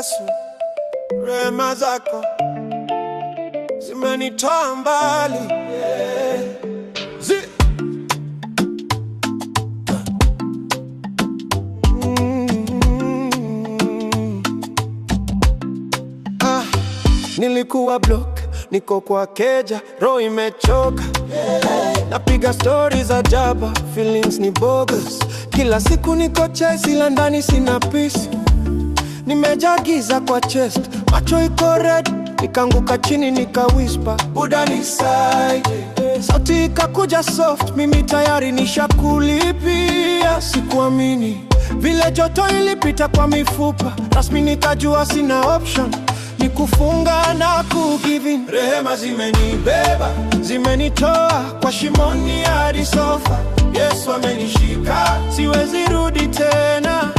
Yesu, rehema zako zimenitoa mbali, yeah. Nilikuwa block, niko kwa keja, roho imechoka, yeah. Napiga stories za jaba, feelings ni bogus. Kila siku niko chase, ila ndani sina peace. Nimejagiza kwa chest, macho iko red. Nikaanguka chini nika whisper, Buddha nisaidie. Sauti ikakuja soft, mimi tayari nishakulipia. Sikuamini vile joto ilipita kwa mifupa. Rasmi nikajua sina option, ni kufunga na kugiving. Rehema zimenibeba, zimenitoa kwa shimoni hadi sofa. Yesu amenishika, siwezi rudi tena.